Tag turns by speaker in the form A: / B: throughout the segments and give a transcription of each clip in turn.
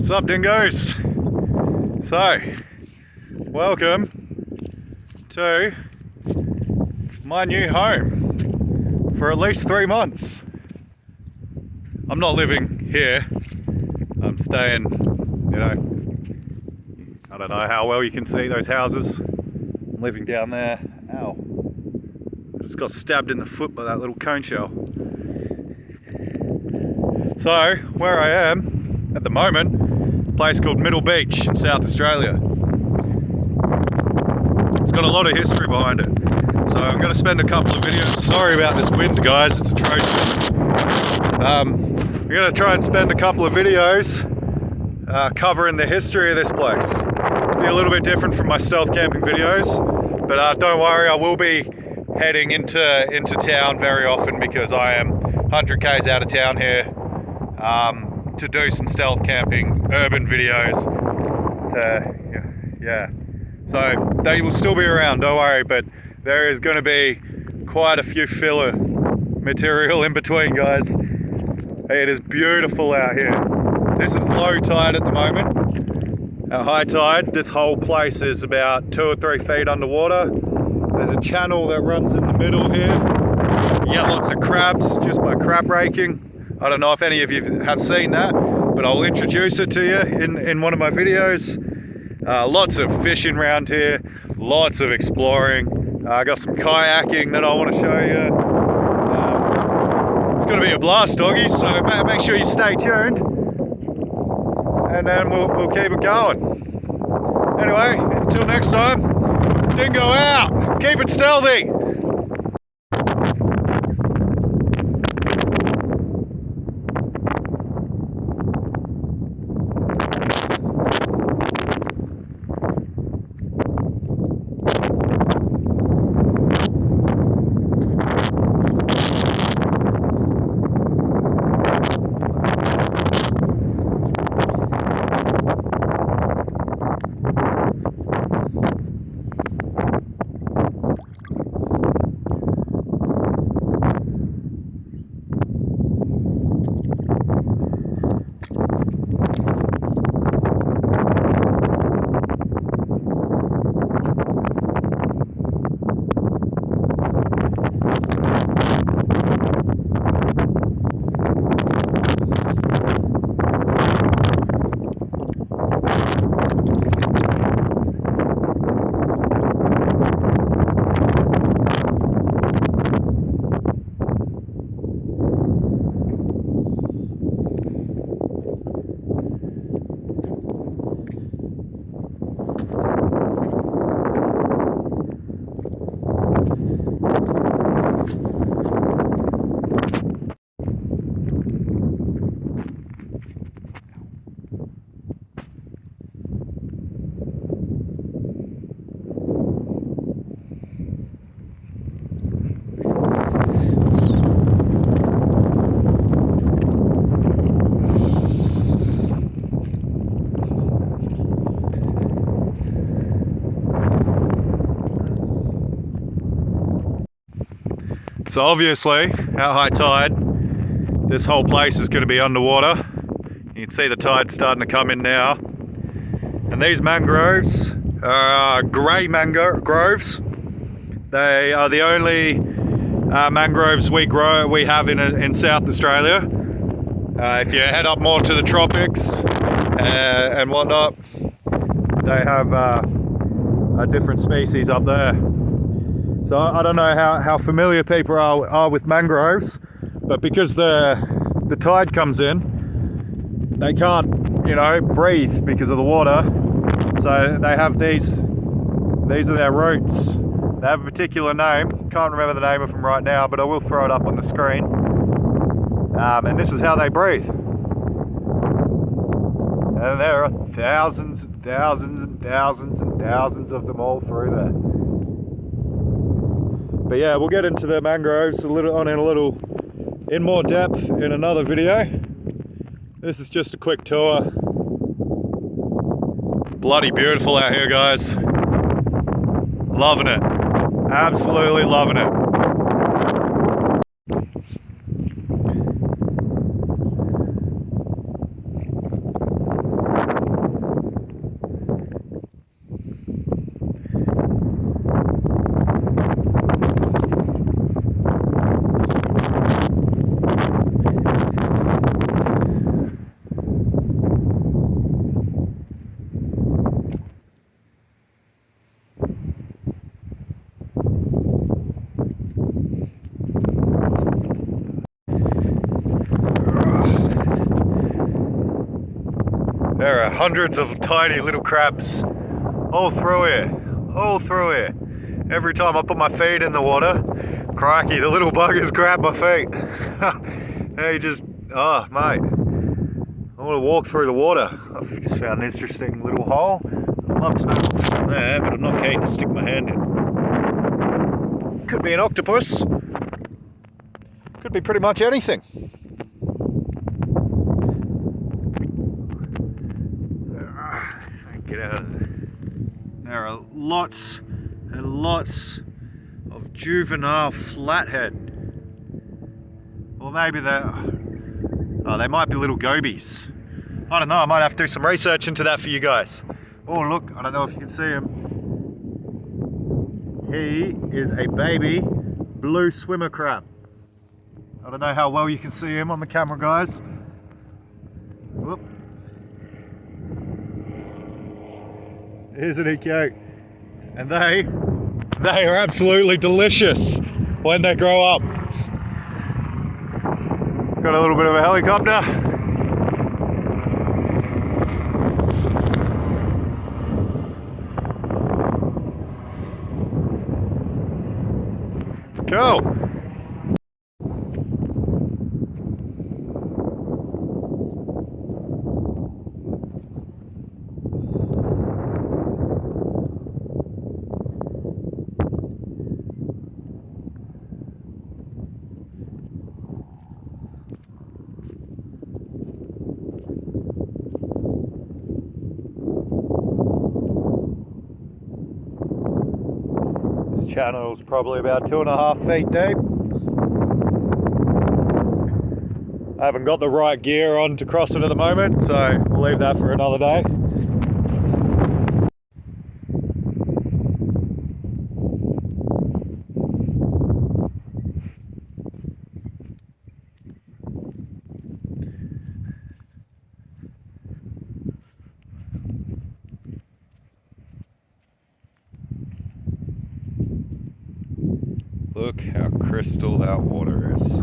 A: What's up, dingoes? So, welcome to my new home for at least 3 months. I'm not living here. I'm staying, I don't know how well you can see those houses. I'm living down there. Ow. I just got stabbed in the foot by that little cone shell. So, where I am at the moment, a place called Middle Beach in South Australia. It's got a lot of history behind it. So I'm going to spend a couple of videos. Sorry about this wind, guys, it's atrocious. I'm going to try and spend a couple of videos covering the history of this place. It'll be a little bit different from my stealth camping videos, but don't worry, I will be heading into town very often because I am 100 k's out of town here to do some stealth camping urban videos. So they will still be around, don't worry, but there is going to be quite a few filler material in between, guys. It is beautiful out here. This is low tide at the moment. At high tide, this whole place is about 2 or 3 feet underwater. There's a channel that runs in the middle here. You get lots of crabs just by crab raking. I don't know if any of you have seen that, but I'll introduce it to you in one of my videos. Lots of fishing around here, lots of exploring. I got some kayaking that I want to show you. It's going to be a blast, doggy, so make sure you stay tuned. And then we'll keep it going. Anyway, until next time, dingo out! Keep it stealthy! So obviously, at high tide, this whole place is going to be underwater. You can see the tide starting to come in now. And these mangroves are grey mangroves. They are the only mangroves we have in South Australia. If you head up more to the tropics and whatnot, they have a different species up there. So I don't know how familiar people are with mangroves, but because the tide comes in, they can't, breathe because of the water. So they have these are their roots. They have a particular name. Can't remember the name of them right now, but I will throw it up on the screen. And this is how they breathe. And there are thousands and thousands and thousands and thousands of them all through there. But yeah, we'll get into the mangroves in more depth in another video. This is just a quick tour. Bloody beautiful out here, guys. Loving it. Absolutely loving it. There are hundreds of tiny little crabs all through here, all through here. Every time I put my feet in the water, crikey, the little buggers grab my feet. They just, oh mate, I want to walk through the water. I've just found an interesting little hole. I'd love to know what's there, but I'm not keen to stick my hand in. Could be an octopus. Could be pretty much anything. Get out of there. There are lots and lots of juvenile flathead. Or maybe they're... oh, they might be little gobies. I don't know, I might have to do some research into that for you guys. Oh look, I don't know if you can see him. He is a baby blue swimmer crab. I don't know how well you can see him on the camera, guys. Whoop. Isn't he cute? And they are absolutely delicious when they grow up. Got a little bit of a helicopter. Cool. Channel's probably about 2.5 feet deep. I haven't got the right gear on to cross it at the moment, so we'll leave that for another day. Look how crystal that water is.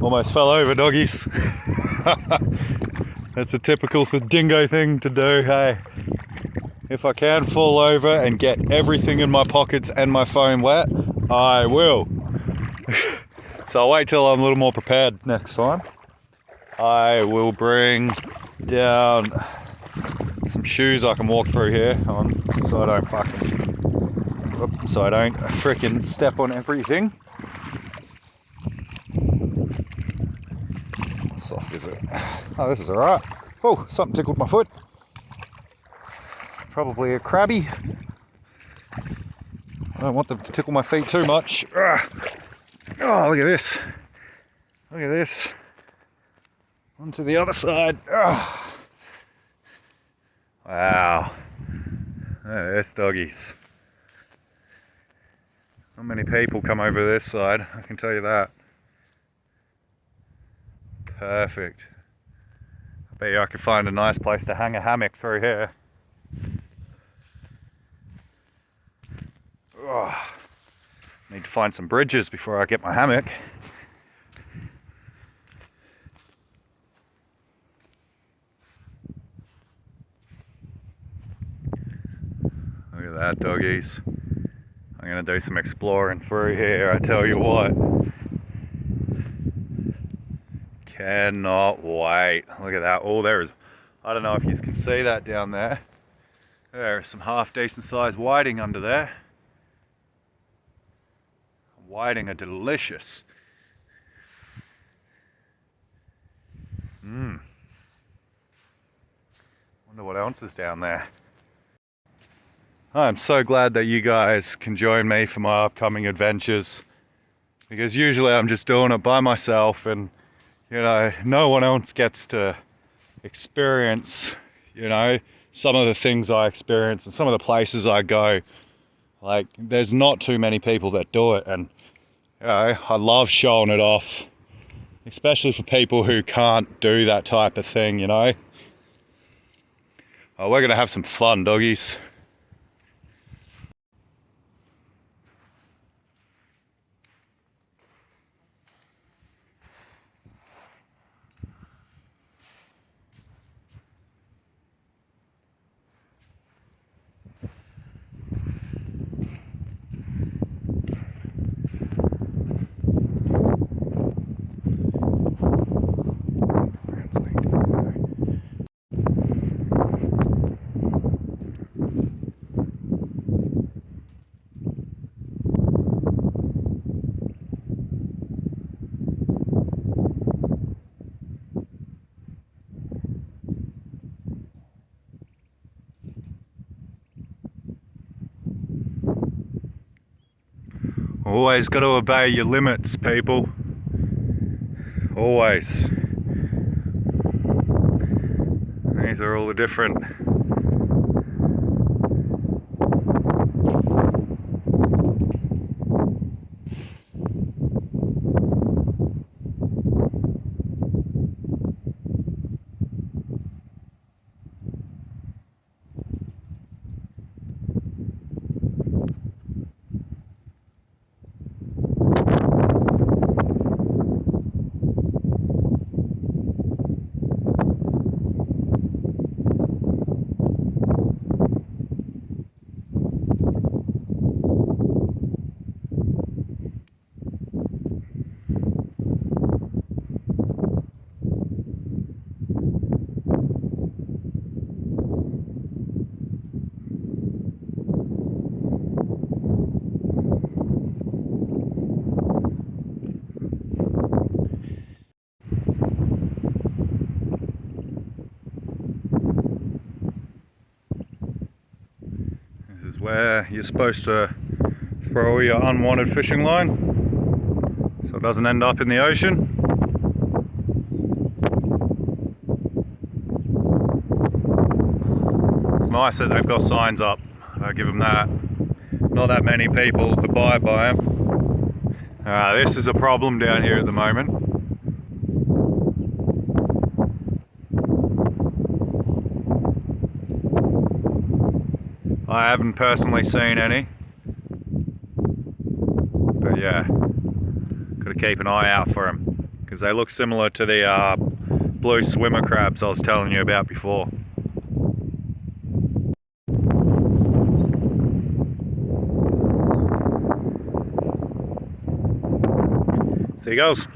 A: Almost fell over, doggies. That's a typical dingo thing to do, hey. If I can fall over and get everything in my pockets and my phone wet, I will. So I'll wait till I'm a little more prepared next time. I will bring down some shoes I can walk through here on, so I don't frickin' step on everything. How soft is it? Oh, this is alright. Oh, something tickled my foot. Probably a crabby. I don't want them to tickle my feet too much. Oh, look at this. Look at this. Onto the other side. Oh. Wow. There's doggies. Not many people come over this side, I can tell you that. Perfect. I bet you I could find a nice place to hang a hammock through here. Oh, need to find some bridges before I get my hammock. Look at that, doggies. I'm going to do some exploring through here, I tell you what. Cannot wait. Look at that. Oh, there is, I don't know if you can see that down there. There are some half decent sized whiting under there. whiting are delicious. Wonder what else is down there. I'm so glad that you guys can join me for my upcoming adventures, because usually I'm just doing it by myself, and you know, no one else gets to experience, you know, some of the things I experience and some of the places I go. Like, there's not too many people that do it, and you know, I love showing it off, especially for people who can't do that type of thing, you know. Oh, we're gonna have some fun, doggies. Always got to obey your limits, people. Always. These are all the different where you're supposed to throw your unwanted fishing line so it doesn't end up in the ocean. It's nice that they've got signs up, I'll give them that. Not that many people abide by them. This is a problem down here at the moment. I haven't personally seen any, but yeah, got to keep an eye out for them, because they look similar to the blue swimmer crabs I was telling you about before. Seagulls.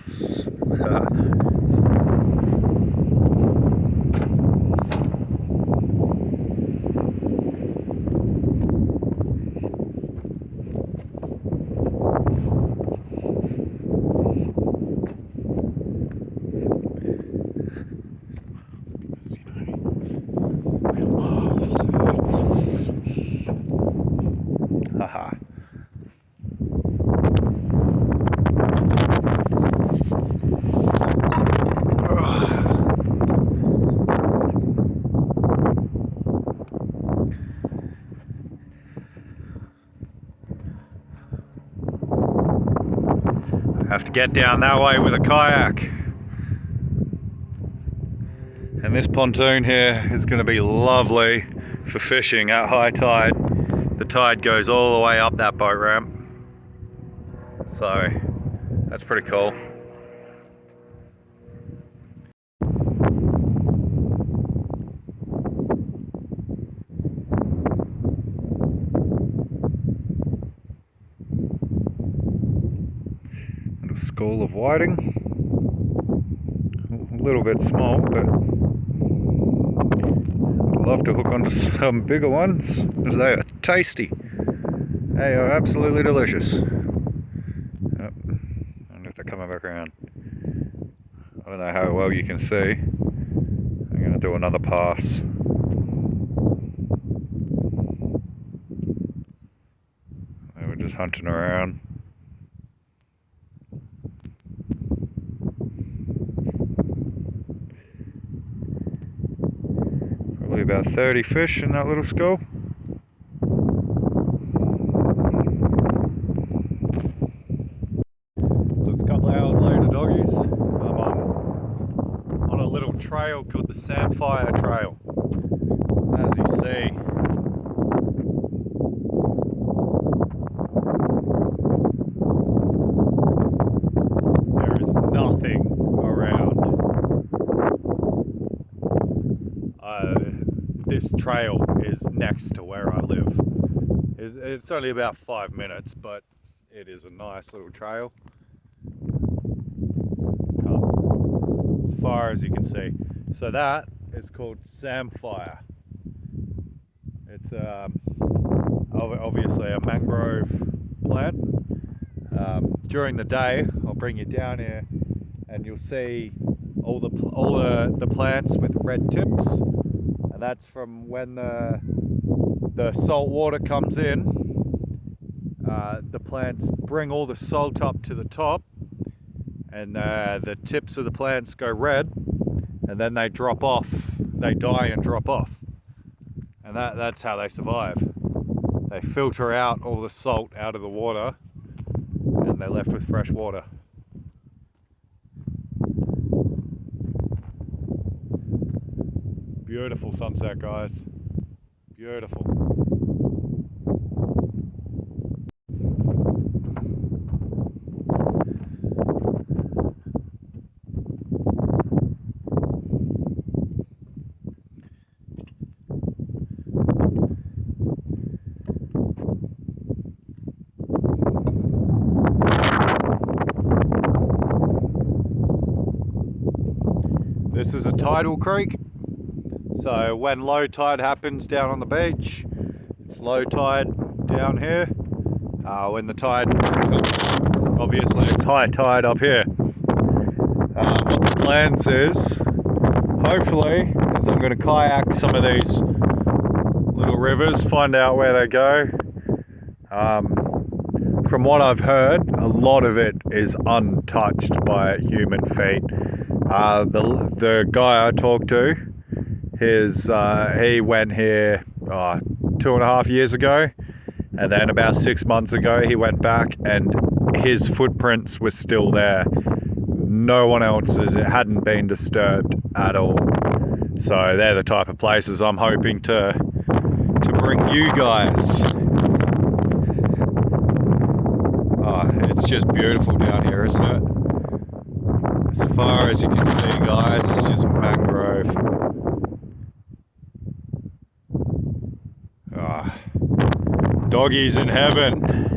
A: Haha. Have to get down that way with a kayak. And this pontoon here is going to be lovely for fishing at high tide. The tide goes all the way up that boat ramp, so that's pretty cool. Little school of whiting, a little bit small, but I'd love to hook onto some bigger ones, as they are tasty. They are absolutely delicious. well you can see. I'm going to do another pass. And we're just hunting around. Probably about 30 fish in that little school. So it's a couple of hours later, doggies. I'm on a little trail called the Samfire Trail. As you see, there is nothing around. This trail is next to where I live. It's only about 5 minutes, but it is a nice little trail. As far as you can see. So that is called Samfire. It's obviously a mangrove plant. During the day, I'll bring you down here, and you'll see all the plants with red tips, and that's from when the salt water comes in. The plants bring all the salt up to the top, and the tips of the plants go red, and then they drop off. They die and drop off, and that's how they survive. They filter out all the salt out of the water, and they're left with fresh water. Beautiful sunset, guys. Beautiful. This is a tidal creek, so when low tide happens down on the beach, it's low tide down here. When the tide, obviously it's high tide up here. What the plans is, hopefully, is I'm going to kayak some of these little rivers, find out where they go. From what I've heard, a lot of it is untouched by human feet. The guy I talked to, he went here 2.5 years ago, and then about 6 months ago he went back, and his footprints were still there. No one else's. It hadn't been disturbed at all. So they're the type of places I'm hoping to bring you guys. It's just beautiful down here, isn't it? As far as you can see, guys, it's just mangrove. Doggies in heaven.